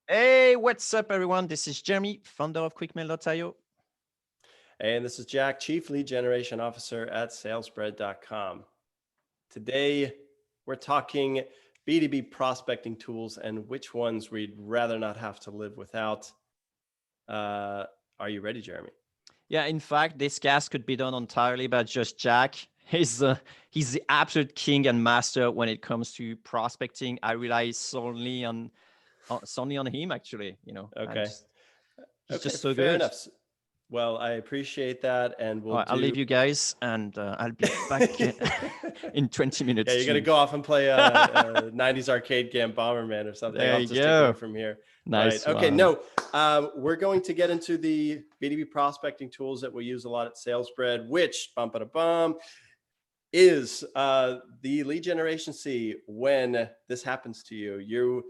Hey, what's up, everyone? This is Jeremy, founder of QuickMail.io. And this is Jack, Chief Lead Generation Officer at salesbread.com. Today, we're talking B2B prospecting tools and which ones we'd rather not have to live without. Are you ready, Jeremy? Yeah, in fact, this cast could be done entirely by just Jack. He's the absolute king and master when it comes to prospecting. I rely solely on him, actually. Okay. He's Okay, just so fair good. enough. Well, I appreciate that, and All we'll right, I'll do. leave you guys, and I'll be back in 20 Yeah, minutes you're gonna to. go off and play a '90s arcade game, Bomberman or something. There I'll you just take over go. from here. Right. Nice Okay. one. No, we're going to get into the B2B prospecting tools that we use a lot at SalesBread, which bum ba bum is the lead generation C. When this happens to you, you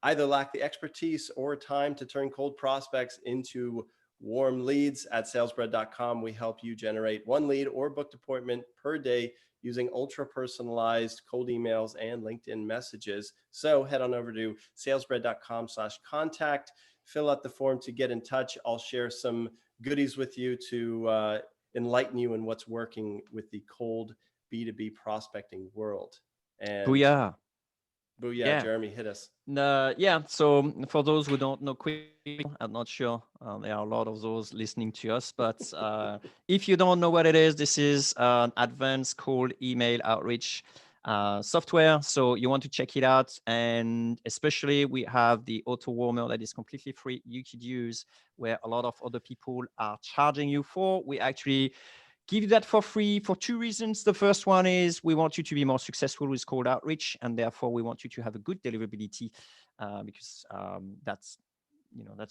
either lack the expertise or time to turn cold prospects into warm leads. At salesbread.com, we help you generate one lead or booked appointment per day using ultra personalized cold emails and LinkedIn messages. So head on over to salesbread.com/contact, fill out the form to get in touch. I'll share some goodies with you to enlighten you in what's working with the cold B2B prospecting world. And Booyah. booyah, Yeah. Jeremy, hit us. Yeah, so for those who don't know Quick, I'm not sure there are a lot of those listening to us, but if you don't know what it is, this is an advanced cold email outreach software. So you want to check it out. And especially we have the auto warmer that is completely free you could use, where a lot of other people are charging you for. We actually give you that for free for two reasons. The first one is we want you to be more successful with cold outreach, and therefore we want you to have a good deliverability because that's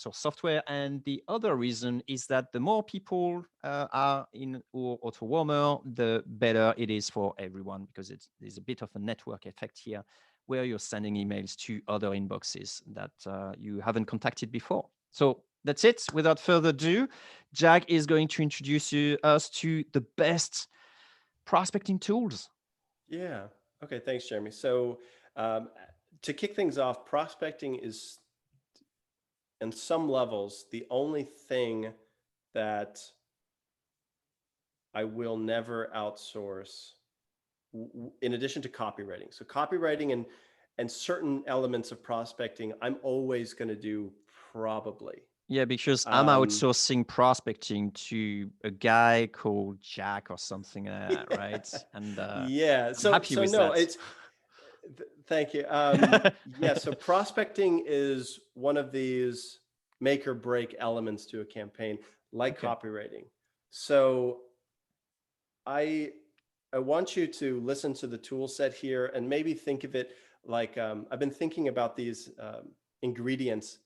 our software. And the other reason is that the more people are in our auto warmer, the better it is for everyone, because there's a bit of a network effect here where you're sending emails to other inboxes that you haven't contacted before. So that's it. Without further ado, Jack is going to introduce us to the best prospecting tools. Yeah. Okay. Thanks, Jeremy. So, um, to kick things off, prospecting is, in some levels, the only thing that I will never outsource, in addition to copywriting. So, copywriting and certain elements of prospecting, I'm always going to do probably. Yeah, because I'm Um, outsourcing prospecting to a guy called Jack or something like that, yeah. right? And Yeah. I'm So, happy so with no, that. it's, thank you. Yeah, so prospecting is one of these make or break elements to a campaign, like Okay. copywriting. So I I want you to listen to the tool set here and maybe think of it like, I've been thinking about these ingredients.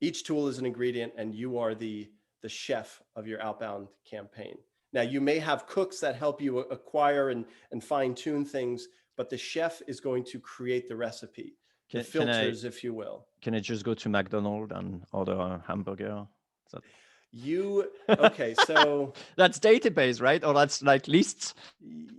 Each tool is an ingredient, and you are the chef of your outbound campaign. Now, you may have cooks that help you acquire and fine tune things, but the chef is going to create the recipe, the Can I filters, if you will. just go to McDonald's and order a hamburger? Is You that okay? So that's database, right? Or that's like lists,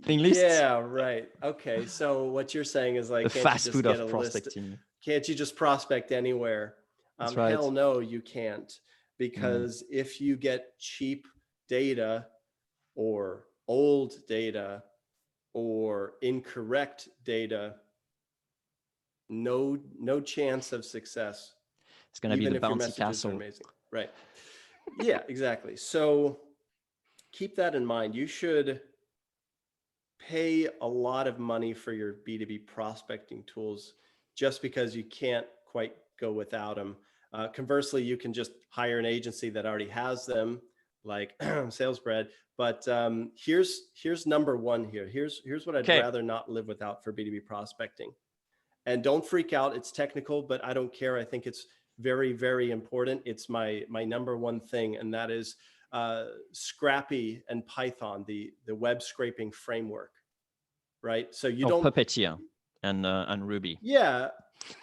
thing lists. yeah, right. Okay, so what you're saying is The like, can't you fast just food get of a list? prospecting. Can't you just prospect anywhere? That's Hell right. no, you can't, Mm. because if you get cheap data or old data or incorrect data, no chance of success, It's gonna be even the if your bouncy messages are castle. amazing. Right. Yeah, exactly. So keep that in mind. You should pay a lot of money for your B2B prospecting tools just because you can't quite go without them. Conversely, you can just hire an agency that already has them, like SalesBread. But here's number one here. Here's what I'd Okay. rather not live without for B2B prospecting. And don't freak out. It's technical, but I don't care. I think it's very, very important. It's my number one thing, and that is Scrappy and Python, the web scraping framework. Right. So you Oh, don't. Puppeteer and Ruby. Yeah.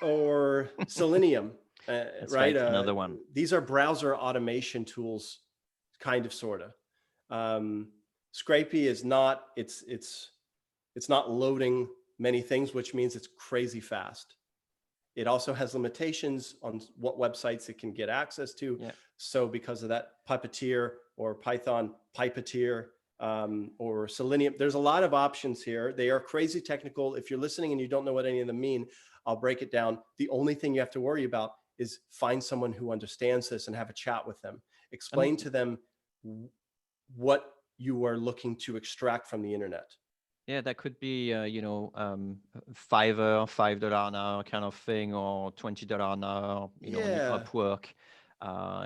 Or Selenium. That's Right. right. Another one. These are browser automation tools, kind of, sort of. Scrapy is not. It's not loading many things, which means it's crazy fast. It also has limitations on what websites it can get access to. Yeah. So because of that, Puppeteer or Python Pipeteer, or Selenium, there's a lot of options here. They are crazy technical. If you're listening and you don't know what any of them mean, I'll break it down. The only thing you have to worry about is find someone who understands this and have a chat with them. Explain to them what you are looking to extract from the internet. Yeah, that could be, Fiverr, $5 an hour kind of thing, or $20 an hour, on your Yeah. Upwork.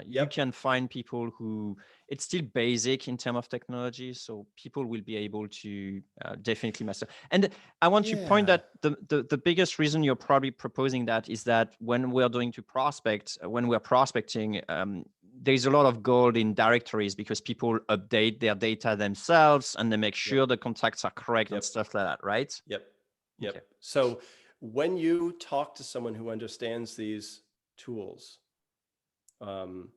You Yep. can find people who, it's still basic in terms of technology, so people will be able to definitely master. And I want to point Yeah. that the biggest reason you're probably proposing that is that when we're doing to prospect, when we're prospecting, there's a lot of gold in directories because people update their data themselves and they make sure Yep. the contacts are correct and Yep. stuff like that, right? Yep. Yep. Okay. So when you talk to someone who understands these tools, um,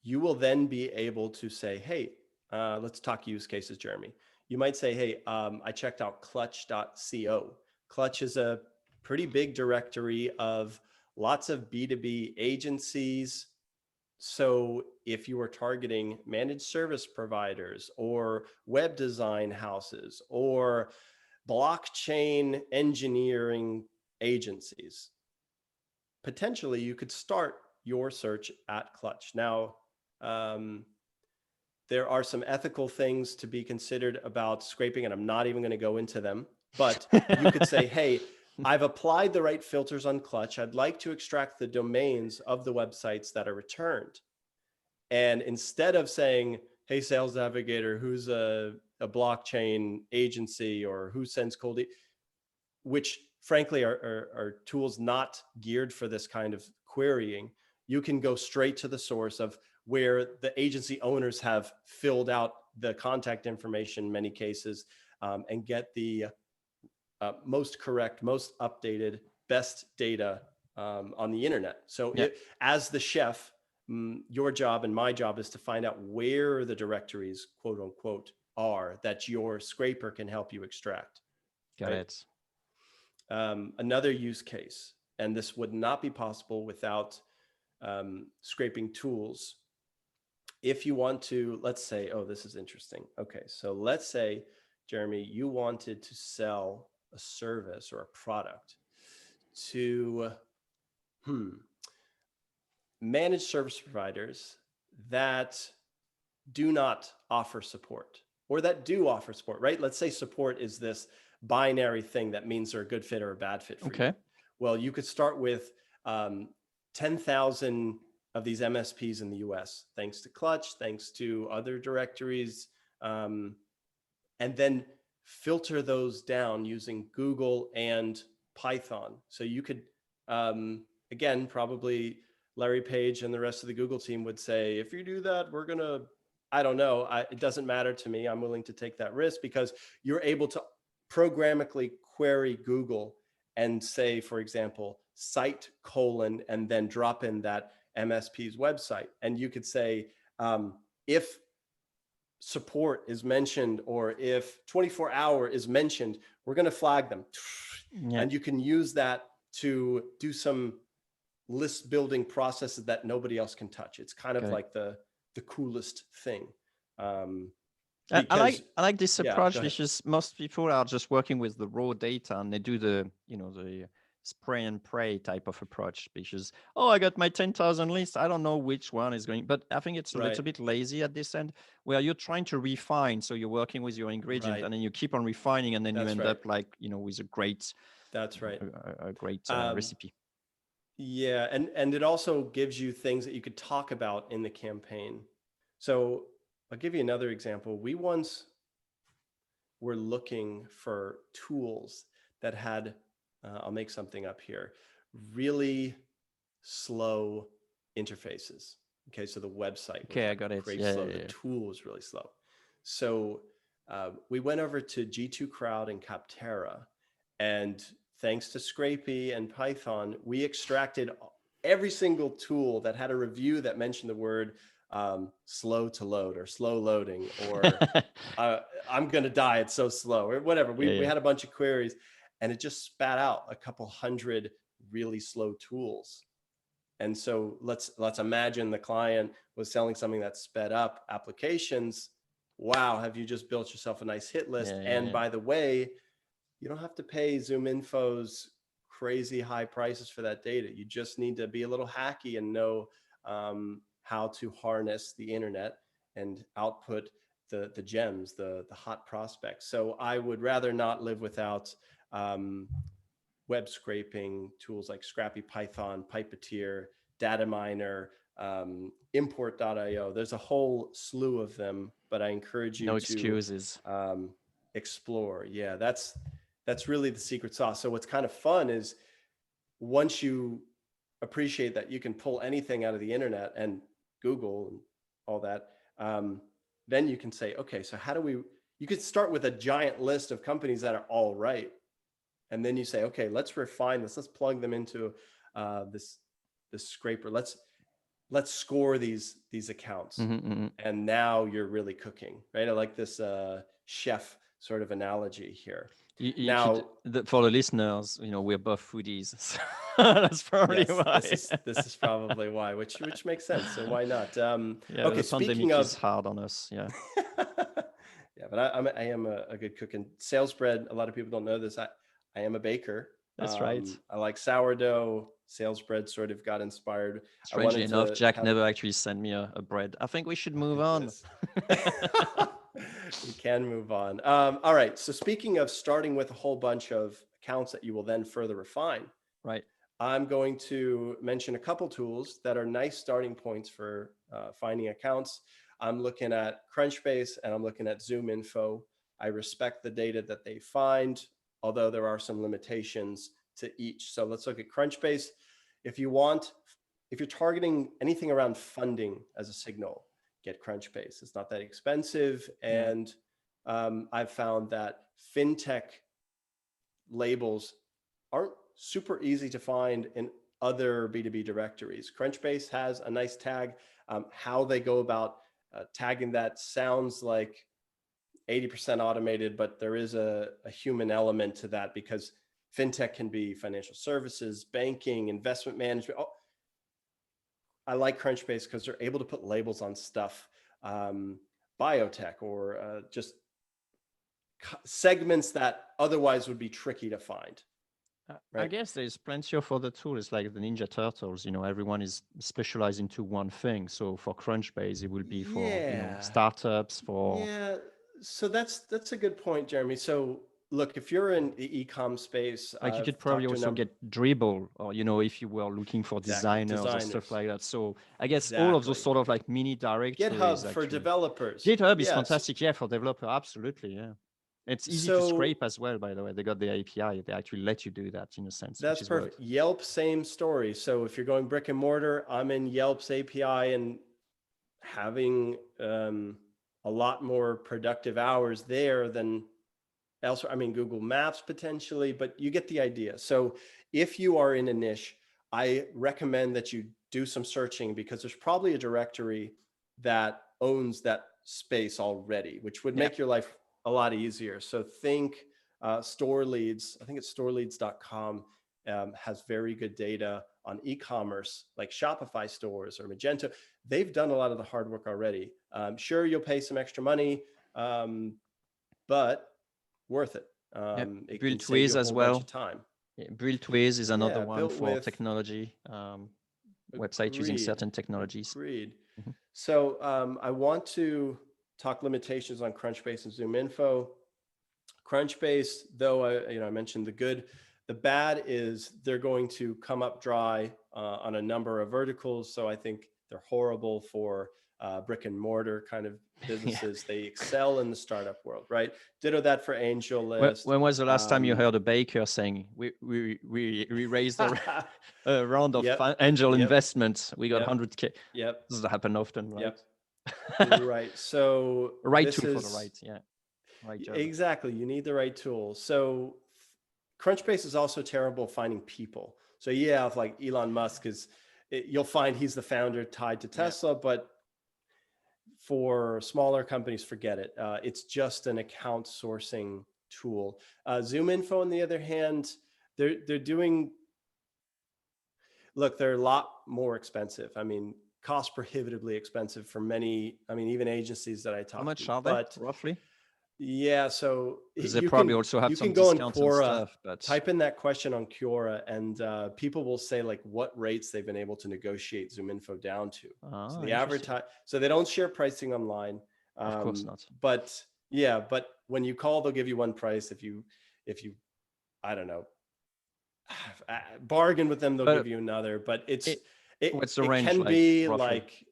you will then be able to say, hey, let's talk use cases, Jeremy. You might say, hey, I checked out clutch.co. Clutch is a pretty big directory of lots of B2B agencies. So if you are targeting managed service providers or web design houses or blockchain engineering agencies, potentially you could start your search at Clutch. Now, there are some ethical things to be considered about scraping, and I'm not even going to go into them, but you could say, hey, I've applied the right filters on Clutch. I'd like to extract the domains of the websites that are returned. And instead of saying, hey, Sales Navigator, who's a blockchain agency or who sends cold, which frankly are tools not geared for this kind of querying, you can go straight to the source of where the agency owners have filled out the contact information in many cases, and get the most correct, most updated, best data on the internet. So Yeah, as the chef, your job and my job is to find out where the directories, quote unquote, are that your scraper can help you extract. got Right? it. Another use case, and this would not be possible without scraping tools. If you want to, let's say, oh, this is interesting. Okay, so let's say, Jeremy, you wanted to sell a service or a product to managed service providers that do not offer support or that do offer support, right? Let's say support is this binary thing that means they're a good fit or a bad fit for you. Okay. Well, you could start with 10,000 of these MSPs in the US, thanks to Clutch, thanks to other directories, and then filter those down using Google and Python. So you could, again, probably Larry Page and the rest of the Google team would say, if you do that, we're going to, I don't know, it doesn't matter to me. I'm willing to take that risk because you're able to programmatically query Google and say, for example, site : and then drop in that MSP's website. And you could say, if support is mentioned or if 24-hour is mentioned, we're going to flag them. Yeah. And you can use that to do some list building processes that nobody else can touch. It's kind of like the coolest thing. Because I like this yeah, approach go ahead. because most people are just working with the raw data and they do the spray and pray type of approach because, oh, I got my 10,000 list. I don't know which one is going, but I think it's a little bit lazy at this end where you're trying to refine. So you're working with your ingredient and then you keep on refining and then you end up like, with a great, that's right. A great recipe. Yeah. And it also gives you things that you could talk about in the campaign. So I'll give you another example. We once were looking for tools that had, I'll make something up here, really slow interfaces. Okay, so the website was I got it. pretty slow. The tool was really slow. So we went over to G2 Crowd and Capterra, and thanks to Scrapey and Python, we extracted every single tool that had a review that mentioned the word slow to load or slow loading or I'm going to die, it's so slow or whatever. We had a bunch of queries and it just spat out a couple hundred really slow tools. And so let's imagine the client was selling something that sped up applications. Wow, have you just built yourself a nice hit list? Yeah, yeah, And yeah. by the way, you don't have to pay ZoomInfo's crazy high prices for that data. You just need to be a little hacky and know how to harness the internet and output the gems, the hot prospects. So I would rather not live without web scraping tools like Scrappy Python, Pipetteer, Data Miner, import.io. There's a whole slew of them, but I encourage you No to excuses. explore. Yeah, that's really the secret sauce. So what's kind of fun is once you appreciate that you can pull anything out of the internet and Google and all that, then you can say, okay, so how do we, you could start with a giant list of companies that are all right. And then you say, okay, let's refine this. Let's plug them into this scraper. Let's score these accounts. And now you're really cooking, right? I like this chef sort of analogy here. You Now, should, for the listeners, we're both foodies. So that's probably yes, why. this is probably why, which makes sense. So why not? Yeah, Okay, the speaking pandemic of, is hard on us. Yeah. yeah, but I am a good cook. And sales bread, a lot of people don't know this. I am a baker. That's right. I like sourdough. Sales bread sort of got inspired. I Strangely wanted enough, to Jack have, never actually sent me a bread. I think we should move on. goodness. We can move on. All right. So speaking of starting with a whole bunch of accounts that you will then further refine, Right. I'm going to mention a couple tools that are nice starting points for finding accounts. I'm looking at Crunchbase and I'm looking at ZoomInfo. I respect the data that they find, although there are some limitations to each. So let's look at Crunchbase. If you're targeting anything around funding as a signal, get Crunchbase. It's not that expensive. And I've found that fintech labels aren't super easy to find in other B2B directories. Crunchbase has a nice tag. How they go about tagging that sounds like 80% automated, but there is a human element to that because fintech can be financial services, banking, investment management. Oh, I like Crunchbase because they're able to put labels on stuff, biotech or just segments that otherwise would be tricky to find. I Right? guess there's plenty of other tools like the Ninja Turtles. Everyone is specialized into one thing. So for Crunchbase, it will be for Yeah. startups. For Yeah. So that's a good point, Jeremy. So look, if you're in the e-com space, like you I've could probably talked to a also number. get Dribble, or if you were looking for Exactly. designers or stuff Designers. like that. So I guess all of those Exactly. sort of like mini directories GitHub for actually. developers. GitHub is Yes. fantastic, yeah, for developer, absolutely, yeah. It's easy to So scrape as well, by the way. They got the API. They actually let you do that in a sense, which that's is great. perfect. Yelp, same story. So if you're going brick and mortar, I'm in Yelp's API and having a lot more productive hours there than elsewhere. I mean, Google Maps potentially, but you get the idea. So if you are in a niche, I recommend that you do some searching because there's probably a directory that owns that space already, which would make your life a lot easier. So think Store Leads. I think it's storeleads.com has very good data on e-commerce like Shopify stores or Magento. They've done a lot of the hard work already. Sure, you'll pay some extra money, but worth it. It can save BuildWiz you a as whole bunch well. of time. Yeah, BuildWiz is another Yeah, one built for with. technology, website using certain technologies. Agreed. So I want to talk limitations on Crunchbase and ZoomInfo. Crunchbase, though, I mentioned the good. The bad is they're going to come up dry on a number of verticals. So I think they're horrible for brick and mortar kind of businesses. They excel in the startup world, right? Ditto that for AngelList. When was the last time you heard a baker saying we raised a round of angel investment? We got 100K. Yep. Does that happen often, right? Yep. Right. So right tool for the right, yeah. Right job. Exactly. You need the right tool. So Crunchbase is also terrible finding people. So yeah, if like Elon Musk you'll find he's the founder tied to Tesla, but for smaller companies, forget it. It's just an account sourcing tool. ZoomInfo, on the other hand, they're doing Look, they're a lot more expensive. I mean, cost prohibitively expensive for many, I mean, even agencies that I How talk to. much are they But roughly? yeah, so Because they probably also have you some can go on discounts and Quora, stuff, but type in that question on Quora, and people will say like what rates they've been able to negotiate ZoomInfo down to. So the interesting. advertise, so they don't share pricing online, Of course not. but yeah, but when you call, they'll give you one price. If you, I don't know, bargain with them, they'll give But you another. But it, it what's the it range can like be roughly? like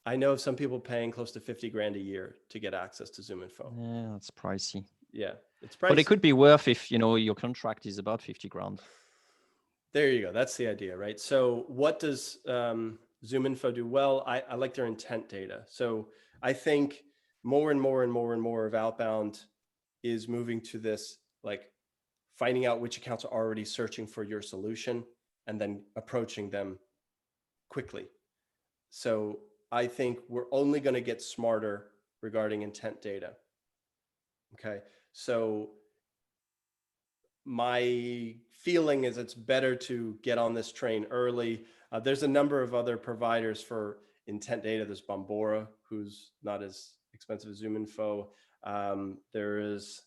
I know of some people paying close to 50 grand a year to get access to ZoomInfo. Yeah, that's pricey. Yeah, it's But it pricey. could be worth if your contract is about 50 grand. There you go. That's the idea, right? So what does ZoomInfo do well? I like their intent data. So I think more and more and more and more of outbound is moving to this, like finding out which accounts are already searching for your solution and then approaching them quickly. So I think we're only going to get smarter regarding intent data. Okay. So my feeling is it's better to get on this train early. There's a number of other providers for intent data. There's Bombora, who's not as expensive as ZoomInfo. There is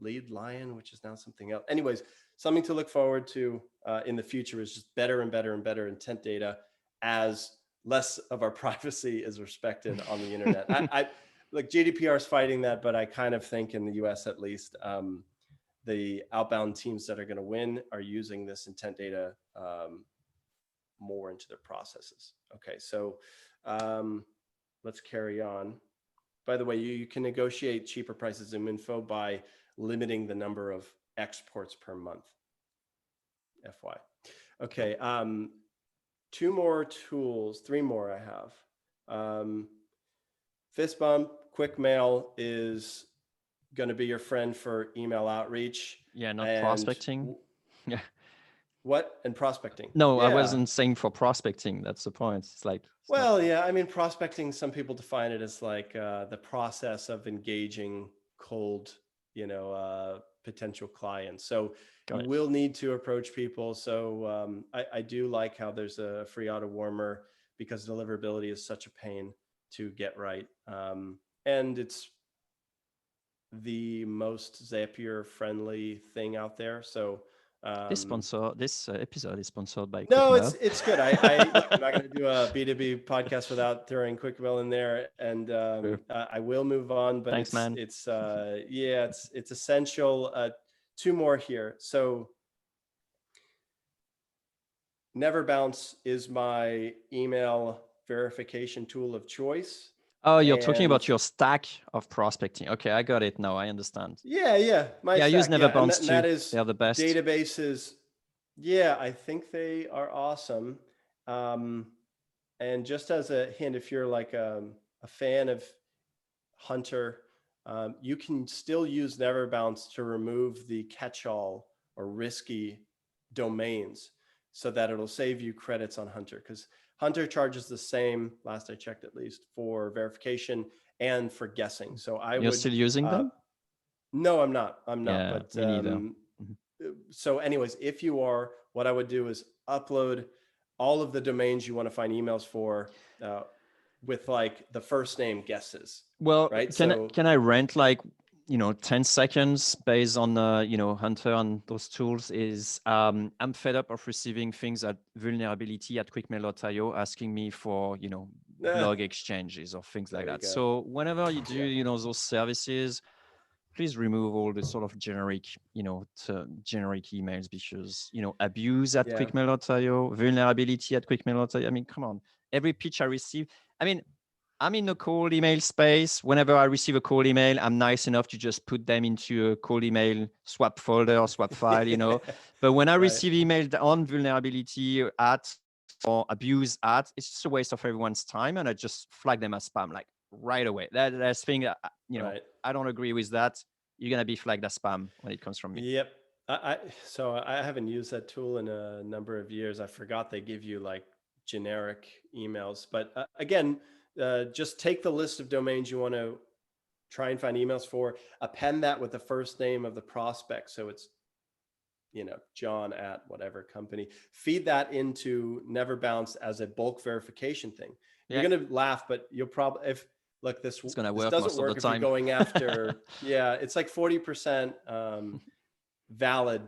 Lead Lion, which is now something else. Anyways, something to look forward to in the future is just better and better and better intent data as less of our privacy is respected on the internet. I like GDPR is fighting that, but I kind of think in the US at least, the outbound teams that are going to win are using this intent data more into their processes. Okay, so let's carry on. By the way, you can negotiate cheaper prices in ZoomInfo by limiting the number of exports per month. FY. Okay, two more tools, three more I have. Fist bump, quick mail is going to be your friend for email outreach. Yeah, not And prospecting. Yeah. what? And prospecting. No, I Yeah. wasn't saying for prospecting. That's the point. It's like, it's not. Well, yeah. I mean, prospecting, some people define it as like the process of engaging cold, potential clients. So Got you it. will need to approach people. So I do like how there's a free auto warmer because deliverability is such a pain to get right. And it's the most Zapier friendly thing out there. So This episode is sponsored by no, QuickMail. it's good. I look, I'm not going to do a B2B podcast without throwing QuickMail in there, and Sure. I will move on. But Thanks, man. it's essential. Two more here. So Never Bounce is my email verification tool of choice. Oh, you're talking And about your stack of prospecting. Okay, I got it now. I understand. yeah, my Yeah, I use stack, yeah, and Neverbounce that too. is They are the best. databases. Yeah, I think they are awesome. And just as a hint, if you're like a fan of Hunter, you can still use Neverbounce to remove the catch-all or risky domains so that it'll save you credits on Hunter, because Hunter charges the same, last I checked at least, for verification and for guessing. So I You're would, still using them? no, I'm not. Yeah, But me neither. so anyways, if you are, what I would do is upload all of the domains you want to find emails for with like the first name guesses. Well, Right. can I rent like 10 seconds based on Hunter and those tools? Is I'm fed up of receiving things at vulnerability at quickmail.io asking me for blog exchanges or things like There you that. go. So whenever you do those services, please remove all the sort of generic generic emails, because abuse at Yeah. quickmail.io, vulnerability at quickmail.io. I mean, come on. Every pitch I receive, I mean, I'm in the cold email space. Whenever I receive a cold email, I'm nice enough to just put them into a cold email swap folder or swap file. But when I Right. receive email on vulnerability at or abuse at, it's just a waste of everyone's time, and I just flag them as spam like right away. That's thing that Right. I don't agree with that. You're gonna be flagged as spam when it comes from me. Yep. So I haven't used that tool in a number of years. I forgot they give you like generic emails, but again, just take the list of domains you want to try and find emails for, append that with the first name of the prospect. So it's John at whatever company, feed that into Never Bounce as a bulk verification thing. You're Yeah, going to laugh, but you'll probably, if look, it's gonna this work doesn't most of the work if you're time. going after, yeah, it's like 40% valid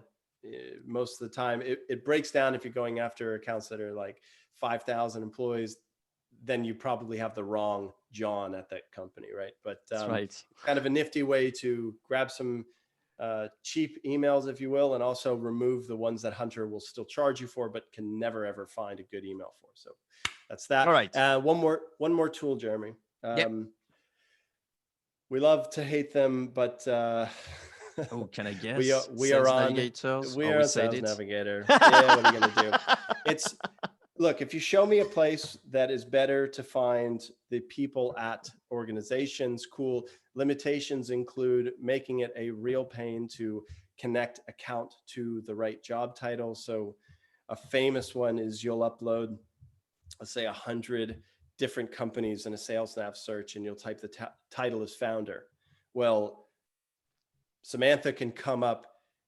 most of the time. It breaks down if you're going after accounts that are like 5,000 employees, then you probably have the wrong John at that company, right? But That's right. kind of a nifty way to grab some cheap emails, if you will, and also remove the ones that Hunter will still charge you for, but can never ever find a good email for. So that's All that. right. One more tool, Jeremy. Yeah. We love to hate them, but Oh, can I we are guess? we are Sales on Navigators. we are on Always said Sales it. Navigator. Yeah, what are you gonna do? It's Look, if you show me a place that is better to find the people at organizations, cool. Limitations include making it a real pain to connect account to the right job title. So a famous one is you'll upload, let's say, 100 different companies in a sales nav search, and you'll type the title as founder. Well, Samantha can come up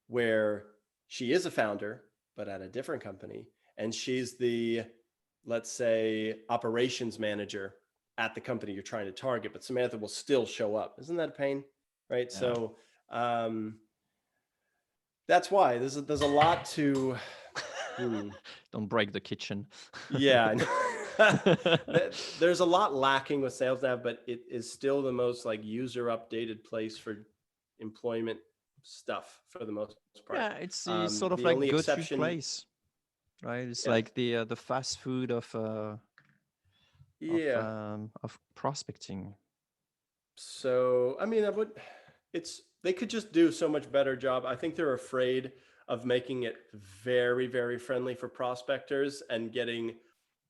where she is a founder, but at a different company, and she's the, let's say, operations manager at the company you're trying to target, but Samantha will still show up. Isn't that a pain? Right. Yeah. So that's why there's a lot to Don't break the kitchen. yeah. There's a lot lacking with sales nav, but it is still the most like user updated place for employment stuff for the most part. Yeah, it's the sort of The like only go-to exception, place, right? It's yeah, like the fast food yeah. of prospecting. So I mean, they could just do so much better job. I think they're afraid of making it very, very friendly for prospectors and getting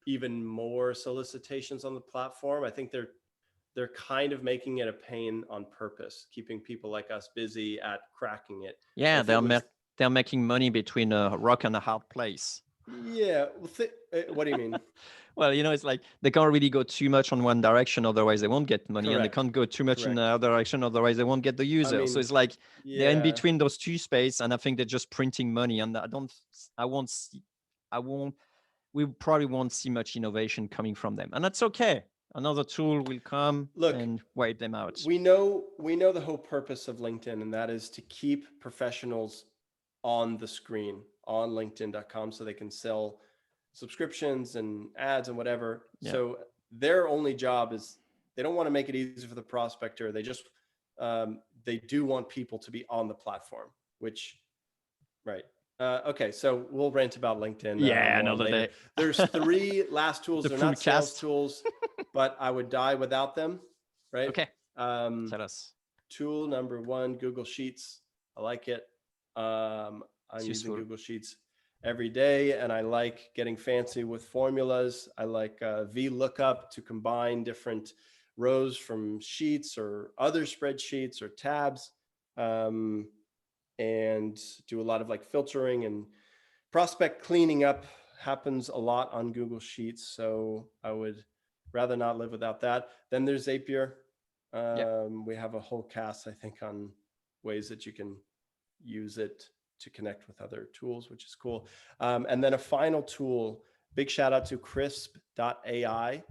even more solicitations on the platform. I think they're kind of making it a pain on purpose, keeping people like us busy at cracking it. Yeah, If it was, they're making money between a rock and a hard place. yeah, well, what do you mean? Well, it's like they can't really go too much on one direction, otherwise they won't get money, and they Correct, can't go too much in the correct. other direction, otherwise they won't get the I user. So mean, it's like they're in yeah. between those two spaces, and I think they're just printing money. And I won't see, I won't, we probably won't see much innovation coming from them, and that's okay. Another tool will come Look, and wipe them out. we know the whole purpose of LinkedIn, and that is to keep professionals on the screen on LinkedIn.com so they can sell subscriptions and ads and whatever. Yeah. So their only job is, they don't want to make it easy for the prospector. They do want people to be on the platform, which, right. Okay, so we'll rant about LinkedIn Yeah, more another later. day. There's three last tools. The They're full not sales cast. tools, but I would die without them, right? Okay, Um, tell us. Tool number one, Google Sheets. I like it. I'm It's using useful. Google Sheets every day, and I like getting fancy with formulas. I like VLOOKUP to combine different rows from sheets or other spreadsheets or tabs, and do a lot of like filtering, and prospect cleaning up happens a lot on Google Sheets. So I would rather not live without that. Then there's Zapier. Yeah. We have a whole cast, I think, on ways that you can use it to connect with other tools, which is cool. And then a final tool, big shout out to crisp.ai.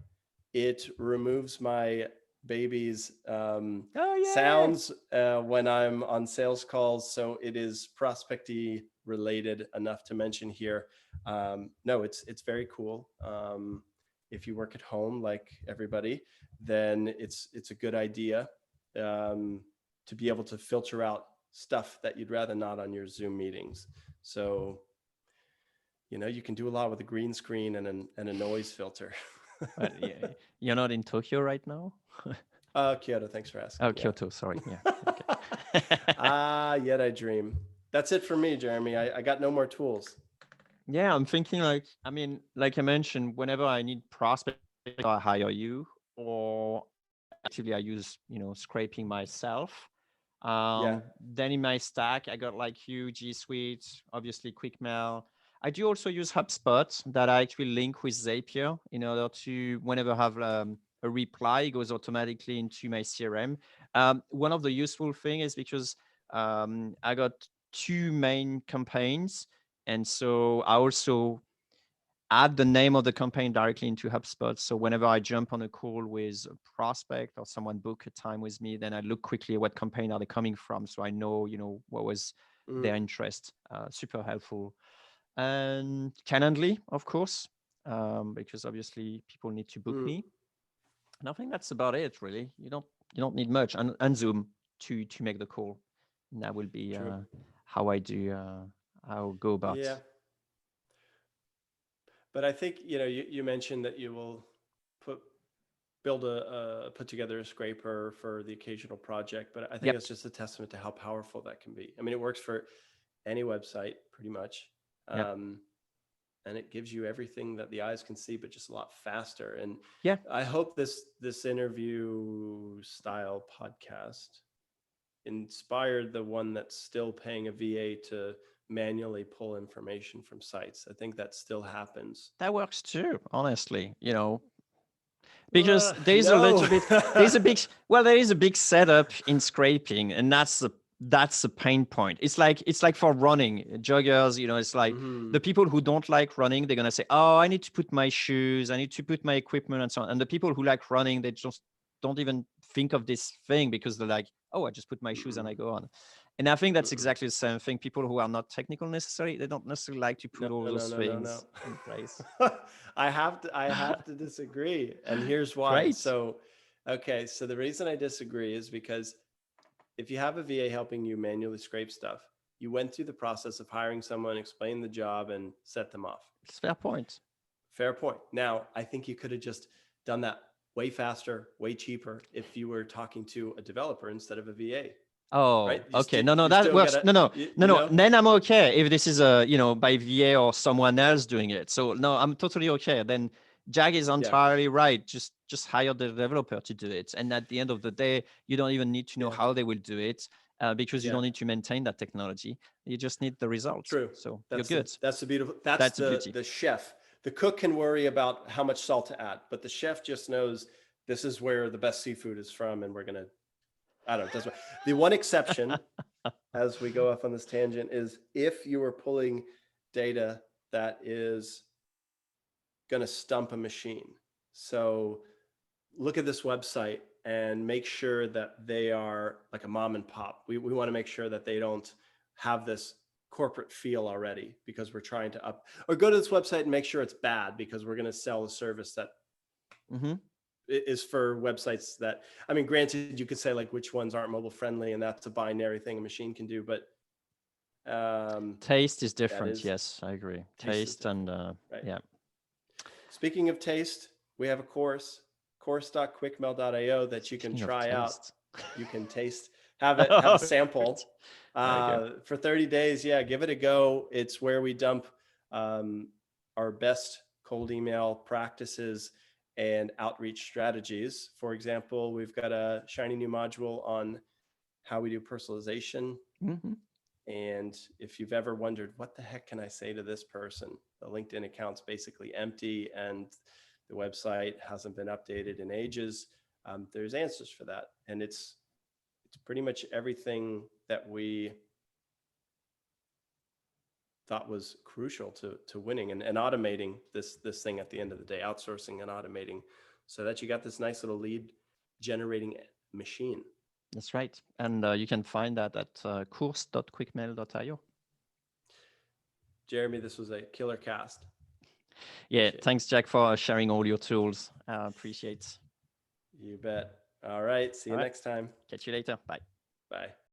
It removes my baby's Oh yeah. sounds when I'm on sales calls. So it is prospecty related enough to mention here. No, it's very cool. If you work at home like everybody, then it's a good idea to be able to filter out stuff that you'd rather not on your Zoom meetings. So, you can do a lot with a green screen and a noise filter. Yeah, you're not in Tokyo right now? Kyoto, thanks for asking. Oh, Kyoto, sorry. Yeah. Okay. Yet I dream. That's it for me, Jeremy. I got no more tools. Yeah, I'm thinking like, I mean, like I mentioned, whenever I need prospects, I hire you, or actively I use, scraping myself. Yeah. Then in my stack, I got like you, G Suite, obviously QuickMail. I do also use HubSpot that I actually link with Zapier in order to, whenever I have a reply, it goes automatically into my CRM. One of the useful thing is because I got two main campaigns. And so I also add the name of the campaign directly into HubSpot. So whenever I jump on a call with a prospect or someone book a time with me, then I look quickly at what campaign are they coming from. So I know, what was their Mm, interest. Super helpful. And Calendly, of course, because obviously people need to book mm, me. And I think that's about it, really. You don't need much, and Zoom to make the call. And that will be true. how I do. I'll go about. Yeah. But I think, you mentioned that you will put build put together a scraper for the occasional project, but I think Yep. it's just a testament to how powerful that can be. I mean, it works for any website pretty much. Yep. And it gives you everything that the eyes can see, but just a lot faster. And Yeah. I hope this interview style podcast inspired the one that's still paying a VA to manually pull information from sites. I think that still happens. That works too, honestly. Because No. there is a big setup in scraping, and that's the pain point. It's like for running joggers, it's like Hmm. the people who don't like running, they're gonna say, oh, I need to put my shoes, I need to put my equipment and so on. And the people who like running, they just don't even think of this thing because they're like, oh, I just put my shoes and I Mm-mm. go on. And I think that's Mm-mm. exactly the same thing. People who are not technical necessarily, they don't necessarily like to No, put all no, no, those no, no, no. things in place. I have to disagree, and here's why. Great. So, okay, so the reason I disagree is because if you have a VA helping you manually scrape stuff, you went through the process of hiring someone, explain the job, and set them off. It's a fair point. Fair point. Now, I think you could have just done that way faster, way cheaper if you were talking to a developer instead of a VA, right? Oh, okay. No, no, You that still works. gotta, No, no, no, you no. know, Then I'm okay if this is by VA or someone else doing it. So no, I'm totally okay. Then Jag is yeah, entirely right. Just hire the developer to do it. And at the end of the day, you don't even need to know yeah, how they will do it because you yeah. don't need to maintain that technology. You just need the results. True. So you're That's the good. that's the beautiful. That's That's the the beauty. the chef. The cook can worry about how much salt to add, but the chef just knows this is where the best seafood is from, and we're gonna. I don't know. Doesn't the one exception as we go off on this tangent is if you are pulling data that is going to stump a machine. So look at this website and make sure that they are like a mom and pop. We want to make sure that they don't have this corporate feel already because we're trying to up, or go to this website and make sure it's bad because we're going to sell a service that Hmm. is for websites that, I mean, granted, you could say like which ones aren't mobile friendly, and that's a binary thing a machine can do, but Taste is that different. is, Yes, I agree. taste is Taste and different, right? yeah. Speaking of taste, we have a course.quickmail.io that you can Speaking of try out. taste. You can taste, have a Oh, sample great. There we go. for 30 days. Yeah, give it a go. It's where we dump our best cold email practices and outreach strategies. For example, we've got a shiny new module on how we do personalization. Hmm. And if you've ever wondered, what the heck can I say to this person? The LinkedIn account's basically empty and the website hasn't been updated in ages. There's answers for that. And it's pretty much everything that we thought was crucial to winning and automating this thing at the end of the day, outsourcing and automating so that you got this nice little lead generating machine. That's right. And you can find that at course.quickmail.io. Jeremy, this was a killer cast. Yeah, Appreciate it. thanks, Jack, for sharing all your tools. Appreciate it. You bet. All right. See All you right. next time. Catch you later. Bye. Bye.